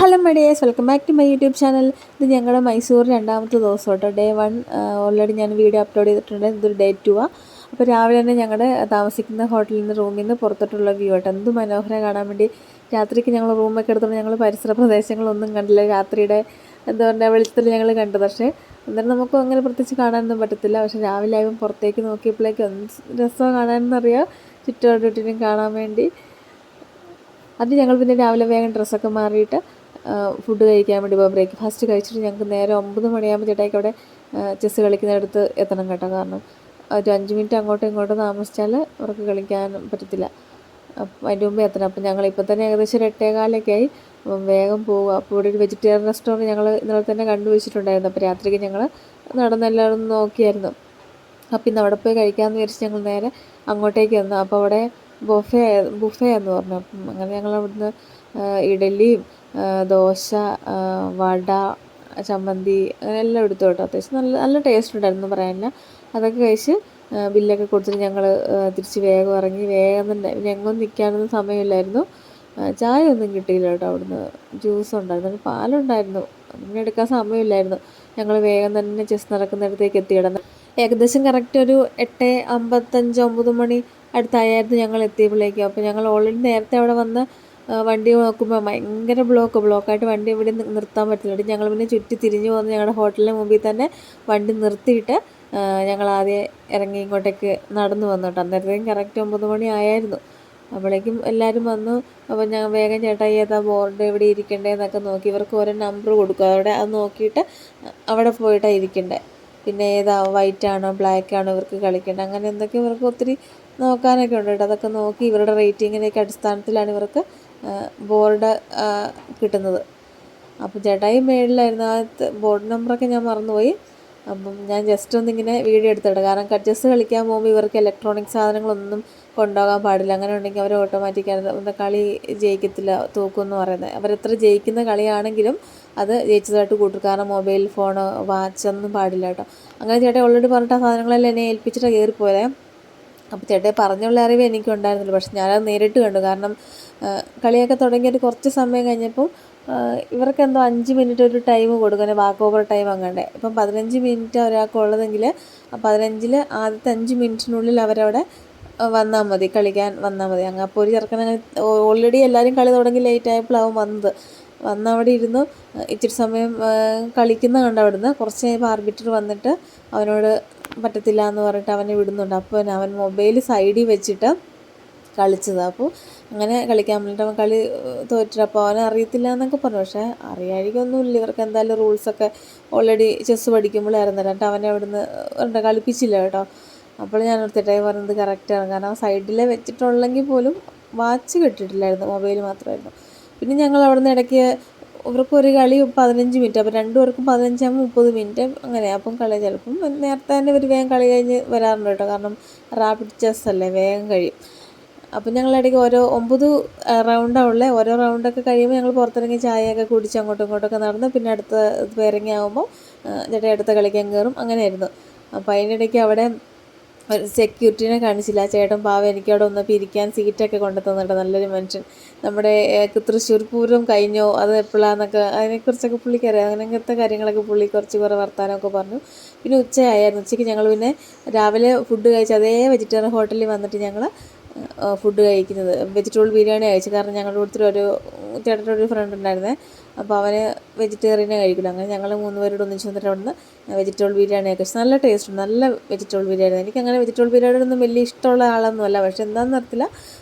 Hello മഡിയേഴ്സ്, welcome back to my YouTube channel. ഇത് ഞങ്ങളുടെ മൈസൂർ രണ്ടാമത്തെ ദിവസം കേട്ടോ. ഡേ 1 ഓൾറെഡി ഞാൻ വീഡിയോ അപ്ലോഡ് ചെയ്തിട്ടുണ്ട്. ഇതൊരു ഡേ 2 ആണ്. അപ്പോൾ രാവിലെ തന്നെ ഞങ്ങളുടെ താമസിക്കുന്ന ഹോട്ടലിൽ നിന്ന് റൂമിൽ നിന്ന് പുറത്തോട്ടുള്ള വ്യൂ കേട്ടോ. എന്ത് മനോഹരം കാണാൻ വേണ്ടി. രാത്രിക്ക് ഞങ്ങൾ റൂമൊക്കെ എടുത്തോണ്ട് ഞങ്ങൾ പരിസര പ്രദേശങ്ങളൊന്നും കണ്ടില്ല. രാത്രിയുടെ എന്താ പറയുക വെളിച്ചത്തിൽ ഞങ്ങൾ കണ്ടു. പക്ഷേ അന്നേരം നമുക്കും അങ്ങനെ പ്രത്യേകിച്ച് കാണാനൊന്നും പറ്റത്തില്ല. പക്ഷേ രാവിലെ ആകുമ്പോൾ പുറത്തേക്ക് നോക്കിയപ്പോഴേക്കും എന്ത് രസമാണ് കാണാനെന്നറിയാം, ചുറ്റുപാടും കാണാൻ വേണ്ടി. അത് ഞങ്ങൾ പിന്നെ രാവിലെ വേഗം ഡ്രസ്സൊക്കെ മാറിയിട്ട് ഫുഡ് കഴിക്കാൻ വേണ്ടി പോകാം. ബ്രേക്ക്ഫാസ്റ്റ് കഴിച്ചിട്ട് ഞങ്ങൾക്ക് നേരെ 9 മണിയാകുമ്പോൾ ചേട്ടായിക്ക് അവിടെ ചെസ്സ് കളിക്കുന്നിടത്ത് എത്തണം കേട്ടോ. കാരണം ഒരു 5 മിനിറ്റ് അങ്ങോട്ടും ഇങ്ങോട്ടും താമസിച്ചാൽ അവർക്ക് കളിക്കാൻ പറ്റത്തില്ല. അപ്പം അതിൻ്റെ മുമ്പേ എത്തണം. അപ്പം ഞങ്ങളിപ്പോൾ തന്നെ ഏകദേശം ഒരു 8:15 ആയി. അപ്പം വേഗം പോവുക. അപ്പോൾ ഇവിടെ ഒരു വെജിറ്റേറിയൻ റെസ്റ്റോറൻറ്റ് ഞങ്ങൾ ഇന്നലെ തന്നെ കണ്ടുവച്ചിട്ടുണ്ടായിരുന്നു. അപ്പോൾ രാത്രിക്ക് ഞങ്ങൾ നടന്നെല്ലാവരും നോക്കിയായിരുന്നു. അപ്പം ഇന്ന് അവിടെ പോയി കഴിക്കാമെന്ന് വിചാരിച്ച് ഞങ്ങൾ നേരെ അങ്ങോട്ടേക്ക് വന്നു. അപ്പോൾ അവിടെ ബുഫേ എന്ന് പറഞ്ഞു. അപ്പം അങ്ങനെ ഞങ്ങൾ അവിടുന്ന് ഇഡലിയും ദോശ, വട, ചമ്മന്തി അങ്ങനെ എല്ലാം എടുത്തു കേട്ടോ. അത്യാവശ്യം നല്ല നല്ല ടേസ്റ്റ് ഉണ്ടായിരുന്നു പറയാനില്ല. അതൊക്കെ കഴിച്ച് ബില്ലൊക്കെ കൊടുത്തിട്ട് ഞങ്ങൾ തിരിച്ച് വേഗം ഇറങ്ങി. വേഗം തന്നെ ഞങ്ങൊന്നും നിൽക്കാനൊന്നും സമയമില്ലായിരുന്നു. ചായ ഒന്നും കിട്ടിയില്ല കേട്ടോ. അവിടുന്ന് ജ്യൂസ് ഉണ്ടായിരുന്നു, പാലുണ്ടായിരുന്നു, അതിന് എടുക്കാൻ സമയമില്ലായിരുന്നു. ഞങ്ങൾ വേഗം തന്നെ ചെസ് നടക്കുന്നിടത്തേക്ക് എത്തിയിടുന്നു. ഏകദേശം കറക്റ്റ് ഒരു 8:55 9 മണി അടുത്തായിരുന്നു ഞങ്ങൾ എത്തിയപ്പോഴേക്കും. അപ്പോൾ ഞങ്ങൾ ഓൾറെഡി നേരത്തെ അവിടെ വന്ന് വണ്ടി നോക്കുമ്പോൾ ഭയങ്കര ബ്ലോക്കായിട്ട് വണ്ടി ഇവിടെ നിർത്താൻ പറ്റില്ല. ഞങ്ങൾ പിന്നെ ചുറ്റി തിരിഞ്ഞു വന്ന് ഞങ്ങളുടെ ഹോട്ടലിന് മുമ്പിൽ തന്നെ വണ്ടി നിർത്തിയിട്ട് ഞങ്ങൾ ആദ്യം ഇറങ്ങി ഇങ്ങോട്ടേക്ക് നടന്നു വന്നു കേട്ടോ. അന്നേരത്തേക്കും കറക്റ്റ് 9 മണി ആയിരുന്നു. അപ്പോഴേക്കും എല്ലാവരും വന്നു. അപ്പോൾ ഞാൻ വേഗം ചേട്ടായി ഏതാ ബോർഡ് എവിടെ ഇരിക്കേണ്ടതെന്നൊക്കെ നോക്കി. ഇവർക്ക് ഓരോ നമ്പർ കൊടുക്കും. അവിടെ അത് നോക്കിയിട്ട് അവിടെ പോയിട്ടാണ് ഇരിക്കേണ്ടത്. പിന്നെ ഏതാ വൈറ്റ് ആണോ ബ്ലാക്ക് ആണോ ഇവർക്ക് കളിക്കേണ്ടത്, അങ്ങനെ എന്തൊക്കെ ഇവർക്ക് ഒത്തിരി നോക്കാനൊക്കെ ഉണ്ട് കേട്ടോ. അതൊക്കെ നോക്കി ഇവരുടെ റേറ്റിങ്ങിൻ്റെയൊക്കെ അടിസ്ഥാനത്തിലാണ് ഇവർക്ക് ബോർഡ് കിട്ടുന്നത്. അപ്പോൾ ചേട്ടായി മേളിലായിരുന്നു. ആ ബോർഡ് നമ്പറൊക്കെ ഞാൻ മറന്നുപോയി. അപ്പം ഞാൻ ജസ്റ്റ് ഒന്നിങ്ങനെ വീഡിയോ എടുത്തിട്ട്, കാരണം ചെസ്സ് കളിക്കാൻ പോകുമ്പോൾ ഇവർക്ക് ഇലക്ട്രോണിക് സാധനങ്ങളൊന്നും കൊണ്ടുപോകാൻ പാടില്ല. അങ്ങനെ ഉണ്ടെങ്കിൽ അവർ ഓട്ടോമാറ്റിക്കാണ് കളി ജയിക്കത്തില്ല, തോക്കുമെന്ന് പറയുന്നത്. അവരെത്ര ജയിക്കുന്ന കളിയാണെങ്കിലും അത് ജയിച്ചതായിട്ട് കൂട്ടും. കാരണം മൊബൈൽ ഫോണ് വാച്ചൊന്നും പാടില്ല കേട്ടോ. അങ്ങനെ ചേട്ടാ ഓൾറെഡി പറഞ്ഞിട്ട് ആ സാധനങ്ങളെല്ലാം എന്നെ ഏൽപ്പിച്ചിട്ട് കയറിപ്പോയേ. അപ്പോൾ ചേട്ടൻ പറഞ്ഞുള്ള അറിവ് എനിക്കുണ്ടായിരുന്നില്ല. പക്ഷെ ഞാനത് നേരിട്ട് കണ്ടു. കാരണം കളിയൊക്കെ തുടങ്ങിയിട്ട് കുറച്ച് സമയം കഴിഞ്ഞപ്പോൾ ഇവർക്കെന്തോ 5 മിനിറ്റ് ഒരു ടൈം കൊടുക്കണം, വാക്ക് ഓവർ ടൈം അങ്ങാണ്ടേ. ഇപ്പം 15 മിനിറ്റ് ഒരാൾക്കുള്ളതെങ്കിൽ 15-ൽ ആദ്യത്തെ 5 മിനിറ്റിനുള്ളിൽ അവരവിടെ വന്നാൽ മതി, കളിക്കാൻ വന്നാൽ മതി. അങ്ങനെ അപ്പോൾ ഒരു ചെറുക്കനങ്ങനെ ഓൾറെഡി എല്ലാവരും കളി തുടങ്ങി ലേറ്റ് ആയപ്പോഴാവും വന്നവിടെ ഇരുന്നു ഇച്ചിരി സമയം കളിക്കുന്ന കണ്ട്. അവിടുന്ന് കുറച്ച് കഴിയുമ്പോൾ ആർബിറ്റർ വന്നിട്ട് അവനോട് പറ്റത്തില്ല എന്ന് പറഞ്ഞിട്ട് അവനെ വിടുന്നുണ്ട്. അപ്പോൾ അവൻ മൊബൈൽ സൈഡിൽ വെച്ചിട്ട് കളിച്ചത്. അപ്പോൾ അങ്ങനെ കളിക്കാൻ വേണ്ടിയിട്ട് അവൻ കളി തോറ്റിട്ട് അപ്പോൾ അവനെ അറിയത്തില്ല എന്നൊക്കെ പറഞ്ഞു. പക്ഷേ അറിയാതിരിക്കൊന്നുമില്ല, ഇവർക്ക് എന്തായാലും റൂൾസൊക്കെ ഓൾറെഡി ചെസ്സ് പഠിക്കുമ്പോഴായിരുന്നു. എന്നിട്ട് അവനെ അവിടുന്ന് കളിപ്പിച്ചില്ല കേട്ടോ. അപ്പോൾ ഞാൻ ഓർത്തിട്ടായി പറഞ്ഞത് കറക്റ്റാണ്. കാരണം സൈഡിൽ വെച്ചിട്ടുള്ളെങ്കിൽ പോലും വാച്ച് കിട്ടിയിട്ടില്ലായിരുന്നു, മൊബൈൽ മാത്രമായിരുന്നു. പിന്നെ ഞങ്ങൾ അവിടുന്ന് ഇടയ്ക്ക് ഇവർക്കൊരു കളി 15 മിനിറ്റ്, അപ്പോൾ രണ്ടുപേർക്കും 15 ആകുമ്പോൾ 30 മിനിറ്റ് അങ്ങനെ. അപ്പം കളി ചിലപ്പം നേരത്തെ തന്നെ ഒരു വേഗം കളി കഴിഞ്ഞ് വരാറുണ്ട് കേട്ടോ. കാരണം റാപ്പിഡ് ചെസ് അല്ലേ, വേഗം കഴിയും. അപ്പം ഞങ്ങളിടയ്ക്ക് ഓരോ 9 റൗണ്ടാണ് ഉള്ളത്. ഓരോ റൗണ്ടൊക്കെ കഴിയുമ്പോൾ ഞങ്ങൾ പുറത്തിറങ്ങി ചായയൊക്കെ കുടിച്ച് അങ്ങോട്ടും ഇങ്ങോട്ടൊക്കെ നടന്ന് പിന്നെ അടുത്ത പേരിങ് ആകുമ്പോൾ ചേട്ടാ അടുത്ത കളിക്കാൻ കയറും. അങ്ങനെയായിരുന്നു. അപ്പോൾ അതിനിടയ്ക്ക് അവിടെ ഒരു സെക്യൂരിറ്റീനെ കാണിച്ചില്ല. ചേട്ടൻ പാവം എനിക്കവിടെ ഒന്ന് പിരിക്കാൻ സീറ്റൊക്കെ കൊണ്ടു തന്നിട്ട്, നല്ലൊരു മനുഷ്യൻ. നമ്മുടെ തൃശ്ശൂർ പൂരം കഴിഞ്ഞോ അത് എപ്പോഴാന്നൊക്കെ അതിനെക്കുറിച്ചൊക്കെ പുള്ളിക്കറിയാം. അങ്ങനത്തെ കാര്യങ്ങളൊക്കെ പുള്ളി കുറേ വർത്താനമൊക്കെ പറഞ്ഞു. പിന്നെ ഉച്ചയായിരുന്നു. ഉച്ചയ്ക്ക് ഞങ്ങൾ പിന്നെ രാവിലെ ഫുഡ് കഴിച്ച് അതേ വെജിറ്റേറിയൻ ഹോട്ടലിൽ വന്നിട്ട് ഞങ്ങൾ ഫുഡ് കഴിക്കുന്നത് വെജിറ്റബിൾ ബിരിയാണി കഴിച്ചു. കാരണം ഞങ്ങളുടെ കൂട്ടത്തിൽ ഒരു ചേട്ടൻ്റെ ഒരു ഫ്രണ്ട് ഉണ്ടായിരുന്നേ. അപ്പോൾ അവന് വെജിറ്റേറിയനെ കഴിക്കില്ല. അങ്ങനെ ഞങ്ങൾ 3 പേരോട് ഒന്നിച്ച് വന്നിട്ട് അവിടുന്ന് വെജിറ്റബിൾ ബിരിയാണിയൊക്കെ കഴിച്ചു. നല്ല ടേസ്റ്റ്, നല്ല വെജിറ്റബിൾ ബിരിയാണി. എനിക്കങ്ങനെ വെജിറ്റബിൾ ബിരിയാണിയൊന്നും വലിയ ഇഷ്ടമുള്ള ആളൊന്നുമല്ല. പക്ഷെ എന്താണെന്ന് അറിയത്തില്ല,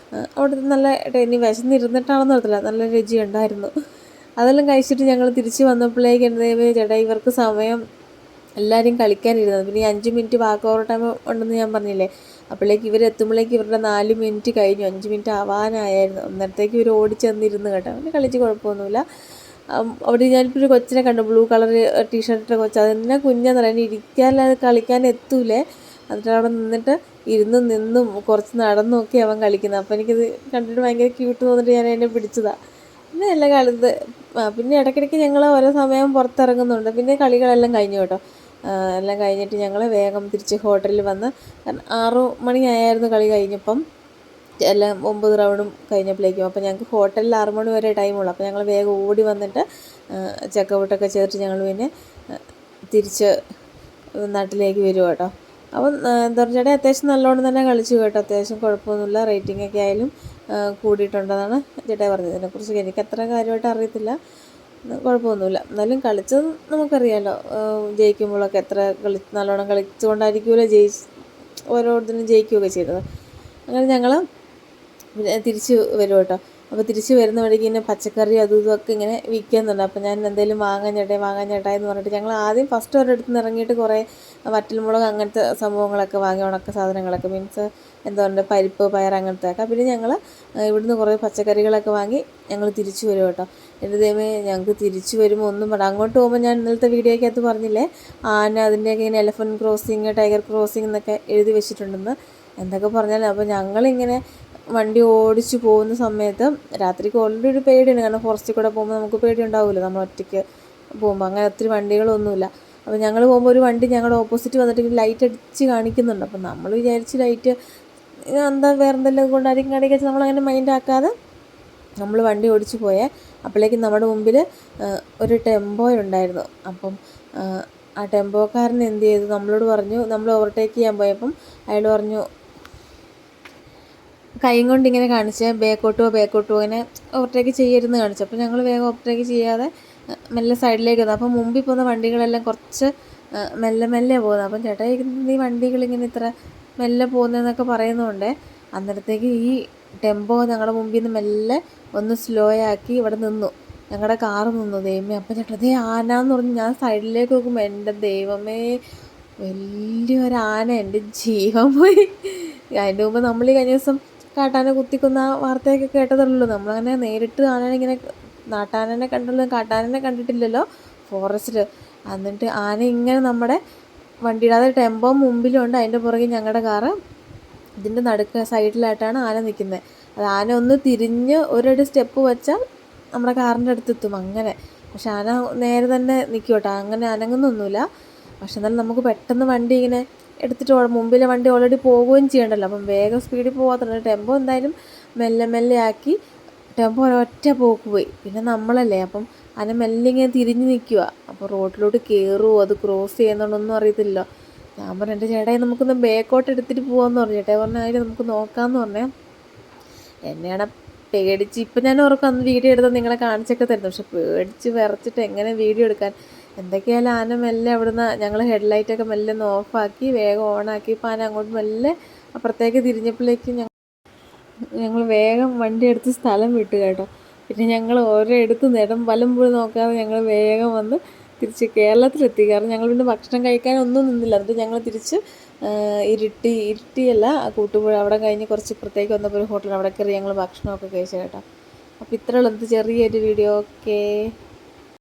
അവിടുത്തെ നല്ല ഇനി വിശന്നിരുന്നിട്ടാണെന്ന് അറിയത്തില്ല, നല്ല രുചി ഉണ്ടായിരുന്നു. അതെല്ലാം കഴിച്ചിട്ട് ഞങ്ങൾ തിരിച്ച് വന്നപ്പോഴേക്ക് എന്താ ചേട്ടാ ഇവർക്ക് സമയം എല്ലാവരും കളിക്കാനിരുന്നത്. പിന്നെ 5 മിനിറ്റ് വാക്ക് ഓവർ ടൈം ഉണ്ടെന്ന് ഞാൻ പറഞ്ഞില്ലേ. അപ്പോഴേക്ക് ഇവരെത്തുമ്പോഴേക്ക് ഇവരുടെ 4 മിനിറ്റ് കഴിഞ്ഞു. 5 മിനിറ്റ് ആവാനായിരുന്നു. അന്നേരത്തേക്ക് ഇവർ ഓടിച്ചെന്നിരുന്ന് കേട്ടോ. അവന് കളിച്ച് കുഴപ്പമൊന്നുമില്ല. അവിടെ ഞാനിപ്പോൾ ഒരു കൊച്ചിനെ കണ്ടു, ബ്ലൂ കളർ ടീഷർട്ടിൻ്റെ കൊച്ച്. അതെന്നെ കുഞ്ഞെന്ന് പറയാൻ ഇരിക്കാനല്ലാതെ കളിക്കാൻ എത്തൂലേ. എന്നിട്ട് അവിടെ നിന്നിട്ട് നിന്നും കുറച്ച് നടന്നൊക്കെ അവൻ കളിക്കുന്നത്. അപ്പോൾ എനിക്കത് കണ്ടിട്ട് ഭയങ്കര ക്യൂട്ട് തോന്നിട്ട് ഞാൻ അതിനെ പിടിച്ചതാണ്. പിന്നെ എല്ലാം കളിത് പിന്നെ ഇടയ്ക്കിടയ്ക്ക് ഞങ്ങൾ ഓരോ സമയം പുറത്തിറങ്ങുന്നുണ്ട്. പിന്നെ കളികളെല്ലാം കഴിഞ്ഞു കേട്ടോ. എല്ലാം കഴിഞ്ഞിട്ട് ഞങ്ങൾ വേഗം തിരിച്ച് ഹോട്ടലിൽ വന്ന് 6 മണിയായിരുന്നു കളി കഴിഞ്ഞപ്പം. എല്ലാം 9 റൗണ്ടും കഴിഞ്ഞപ്പോഴേക്കും. അപ്പോൾ ഞങ്ങൾക്ക് ഹോട്ടലിൽ 6 മണി വരെ ടൈമുള്ളൂ. അപ്പോൾ ഞങ്ങൾ വേഗം ഓടി വന്നിട്ട് ചെക്കൗട്ടൊക്കെ ചേർത്ത് ഞങ്ങൾ പിന്നെ തിരിച്ച് നാട്ടിലേക്ക് വരും കേട്ടോ. അപ്പം എന്താ പറയുക, ചേട്ടാ അത്യാവശ്യം നല്ലോണം തന്നെ കളിച്ചു കേട്ടോ. അത്യാവശ്യം കുഴപ്പമൊന്നുമില്ല. റേറ്റിംഗൊക്കെ ആയാലും കൂടിയിട്ടുണ്ടെന്നാണ് ചേട്ടായി പറഞ്ഞത്. ഇതിനെക്കുറിച്ച് എനിക്ക് അത്ര കാര്യമായിട്ട് അറിയത്തില്ല. കുഴപ്പമൊന്നുമില്ല. എന്നാലും കളിച്ചത് നമുക്കറിയാമല്ലോ, ജയിക്കുമ്പോഴൊക്കെ എത്ര നല്ലോണം കളിച്ചുകൊണ്ടായിരിക്കുമല്ലോ ഓരോരുത്തരും ജയിക്കുകയൊക്കെ ചെയ്തത്. അങ്ങനെ ഞങ്ങൾ തിരിച്ച് വരും കേട്ടോ. അപ്പോൾ തിരിച്ച് വരുന്ന വഴിക്ക് ഇങ്ങനെ പച്ചക്കറി അതും ഇതൊക്കെ ഇങ്ങനെ വിൽക്കുന്നുണ്ട്. അപ്പോൾ ഞാൻ എന്തെങ്കിലും വാങ്ങാൻ ചേട്ടാ എന്ന് പറഞ്ഞിട്ട് ഞങ്ങൾ ആദ്യം ഫസ്റ്റ് ഒരിടത്ത് നിന്ന് ഇറങ്ങിയിട്ട് കുറേ വറ്റൽമുളക് അങ്ങനത്തെ സംഭവങ്ങളൊക്കെ വാങ്ങി, ഉണക്ക സാധനങ്ങളൊക്കെ, മീൻസ് എന്താ പറയുക, പരിപ്പ് പയർ അങ്ങനത്തെ ഒക്കെ. പിന്നെ ഞങ്ങൾ ഇവിടുന്ന് കുറേ പച്ചക്കറികളൊക്കെ വാങ്ങി ഞങ്ങൾ തിരിച്ചു വരും കേട്ടോ. എൻ്റെ ദൈവമേ, ഞങ്ങൾക്ക് തിരിച്ചു വരുമ്പോൾ ഒന്നും വേണ്ട. അങ്ങോട്ട് പോകുമ്പോൾ ഞാൻ ഇന്നലത്തെ വീഡിയോയ്ക്കകത്ത് പറഞ്ഞില്ലേ, ആന അതിൻ്റെയൊക്കെ ഇങ്ങനെ എലഫൻറ്റ് ക്രോസിങ്, ടൈഗർ ക്രോസിങ് എന്നൊക്കെ എഴുതി വെച്ചിട്ടുണ്ടെന്ന്. എന്തൊക്കെ പറഞ്ഞാലും അപ്പോൾ ഞങ്ങളിങ്ങനെ വണ്ടി ഓടിച്ച് പോകുന്ന സമയത്ത് രാത്രിക്ക് ഓൾറെഡി ഒരു പേടിയാണ്. കാരണം ഫോറസ്റ്റിൽ കൂടെ പോകുമ്പോൾ നമുക്ക് പേടി ഉണ്ടാവില്ല, നമ്മൾ ഒറ്റയ്ക്ക് പോകുമ്പോൾ. അങ്ങനെ ഒത്തിരി വണ്ടികളൊന്നുമില്ല. അപ്പോൾ ഞങ്ങൾ പോകുമ്പോൾ ഒരു വണ്ടി ഞങ്ങളുടെ ഓപ്പോസിറ്റ് വന്നിട്ട് ലൈറ്റ് അടിച്ച് കാണിക്കുന്നുണ്ട്. അപ്പോൾ നമ്മൾ വിചാരിച്ച് ലൈറ്റ് എന്താ വേറെ എന്തെല്ലാം കൊണ്ടായിരിക്കും കാണിക്കുക, നമ്മളങ്ങനെ മൈൻഡ് ആക്കാതെ നമ്മൾ വണ്ടി ഓടിച്ച് പോയേ. അപ്പോഴേക്കും നമ്മുടെ മുമ്പിൽ ഒരു ടെമ്പോ ഉണ്ടായിരുന്നു. അപ്പം ആ ടെമ്പോക്കാരൻ എന്ത് ചെയ്തു, നമ്മളോട് പറഞ്ഞു, നമ്മൾ ഓവർടേക്ക് ചെയ്യാൻ പോയപ്പം അയാൾ പറഞ്ഞു, കൈ കൊണ്ട് ഇങ്ങനെ കാണിച്ച് ബേക്കോട്ടോ ഇങ്ങനെ ഓവർടേക്ക് ചെയ്യരുതെന്ന് കാണിച്ചു. അപ്പോൾ ഞങ്ങൾ വേഗം ഓവർടേക്ക് ചെയ്യാതെ മെല്ലെ സൈഡിലേക്ക് വന്നു. അപ്പം മുമ്പിൽ പോകുന്ന വണ്ടികളെല്ലാം കുറച്ച് മെല്ലെ പോകുന്നത്. അപ്പം ചേട്ടാ, ഈ വണ്ടികളിങ്ങനെ ഇത്ര മെല്ലെ പോകുന്നതെന്നൊക്കെ പറയുന്നതുകൊണ്ട് അന്നേരത്തേക്ക് ഈ ടെമ്പോ ഞങ്ങളുടെ മുമ്പിൽ നിന്ന് മെല്ലെ ഒന്ന് സ്ലോ ആക്കി ഇവിടെ നിന്നു. ഞങ്ങളുടെ കാറ് നിന്നു. ദൈവമേ, അപ്പം ചേട്ടാ അതേ ആന പറഞ്ഞ് ഞാൻ സൈഡിലേക്ക് നോക്കുമ്പോൾ എൻ്റെ ദൈവമേ, വലിയൊരാന, എൻ്റെ ജീവൻ പോയി. അതിൻ്റെ മുമ്പ് നമ്മൾ ഈ കഴിഞ്ഞ ദിവസം കാട്ടാന കുത്തിക്കൊന്ന വാർത്തയൊക്കെ കേട്ടതുള്ളൂ. നമ്മളങ്ങനെ നേരിട്ട് ആനയിങ്ങനെ നാട്ടാനനെ കണ്ടുള്ളൂ, കാട്ടാനനെ കണ്ടിട്ടില്ലല്ലോ ഫോറസ്റ്റിൽ. എന്നിട്ട് ആന ഇങ്ങനെ നമ്മുടെ വണ്ടിയുടെ അത് ടെമ്പോ മുമ്പിലുണ്ട്, അതിൻ്റെ പുറകെ ഞങ്ങളുടെ കാറ്, ഇതിൻ്റെ നടുക്ക് സൈഡിലായിട്ടാണ് ആന നിൽക്കുന്നത്. അത് ആന ഒന്ന് തിരിഞ്ഞ് ഒരടി സ്റ്റെപ്പ് വെച്ചാൽ നമ്മുടെ കാറിൻ്റെ അടുത്തെത്തും അങ്ങനെ. പക്ഷെ ആന നേരെ തന്നെ നിൽക്കും കേട്ടോ, അങ്ങനെ അനങ്ങുന്നൊന്നുമില്ല. പക്ഷെ എന്നാലും നമുക്ക് പെട്ടെന്ന് വണ്ടി ഇങ്ങനെ എടുത്തിട്ട് മുമ്പിലെ വണ്ടി ഓൾറെഡി പോവുകയും ചെയ്യണ്ടല്ലോ. അപ്പം വേഗം സ്പീഡിൽ പോകാത്തുണ്ട്. ടെമ്പോ എന്തായാലും മെല്ലെ ആക്കി ടെമ്പോ ഒരൊറ്റ പോക്ക് പോയി. പിന്നെ നമ്മളല്ലേ, അപ്പം അതിനെ മെല്ലെ ഇങ്ങനെ തിരിഞ്ഞ് നിൽക്കുക. അപ്പോൾ റോഡിലോട്ട് കയറുമോ, അത് ക്രോസ് ചെയ്യുന്നുണ്ടൊന്നും അറിയത്തില്ലല്ലോ. ഞാൻ പറഞ്ഞു, എൻ്റെ ചേട്ടായി നമുക്കൊന്ന് ബാക്കോട്ട് എടുത്തിട്ട് പോകാമെന്ന് പറഞ്ഞു. ചേട്ടായി പറഞ്ഞാൽ അതിന് നമുക്ക് നോക്കാമെന്ന് പറഞ്ഞേ. എന്നെയാണ് പേടിച്ച്, ഇപ്പം ഞാൻ ഓർക്കും അന്ന് വീഡിയോ എടുത്താൽ നിങ്ങളെ കാണിച്ചൊക്കെ തരുന്നു. പക്ഷെ പേടിച്ച് വിറച്ചിട്ട് എങ്ങനെ വീഡിയോ എടുക്കാൻ. എന്തൊക്കെയായാലും ആന മെല്ലെ അവിടുന്ന് ഞങ്ങൾ ഹെഡ്ലൈറ്റൊക്കെ മെല്ലെ ഒന്ന് ഓഫാക്കി വേഗം ഓണാക്കി. ഇപ്പം ആന അങ്ങോട്ട് മെല്ലെ അപ്പുറത്തേക്ക് തിരിഞ്ഞപ്പോഴേക്കും ഞങ്ങൾ വേഗം വണ്ടി എടുത്ത് സ്ഥലം വിട്ടു കേട്ടോ. പിന്നെ ഞങ്ങൾ ഓരോ എടുത്ത് നേരം വലം പോയി നോക്കാതെ ഞങ്ങൾ വേഗം വന്ന് തിരിച്ച് കേരളത്തിലെത്തി. കാരണം ഞങ്ങൾ പിന്നെ ഭക്ഷണം കഴിക്കാനൊന്നും നിന്നില്ല. എന്നിട്ട് ഞങ്ങൾ തിരിച്ച് ഇരുട്ടിയല്ല കൂട്ടുപുഴ അവിടെ കഴിഞ്ഞ് കുറച്ച് ഇപ്പുറത്തേക്ക് വന്നപ്പോൾ ഒരു ഹോട്ടൽ അവിടെ കയറി ഞങ്ങൾ ഭക്ഷണമൊക്കെ കഴിച്ചു കേട്ടോ. അപ്പോൾ ഇത്രയുള്ളത് ചെറിയൊരു വീഡിയോ. ഓക്കേ.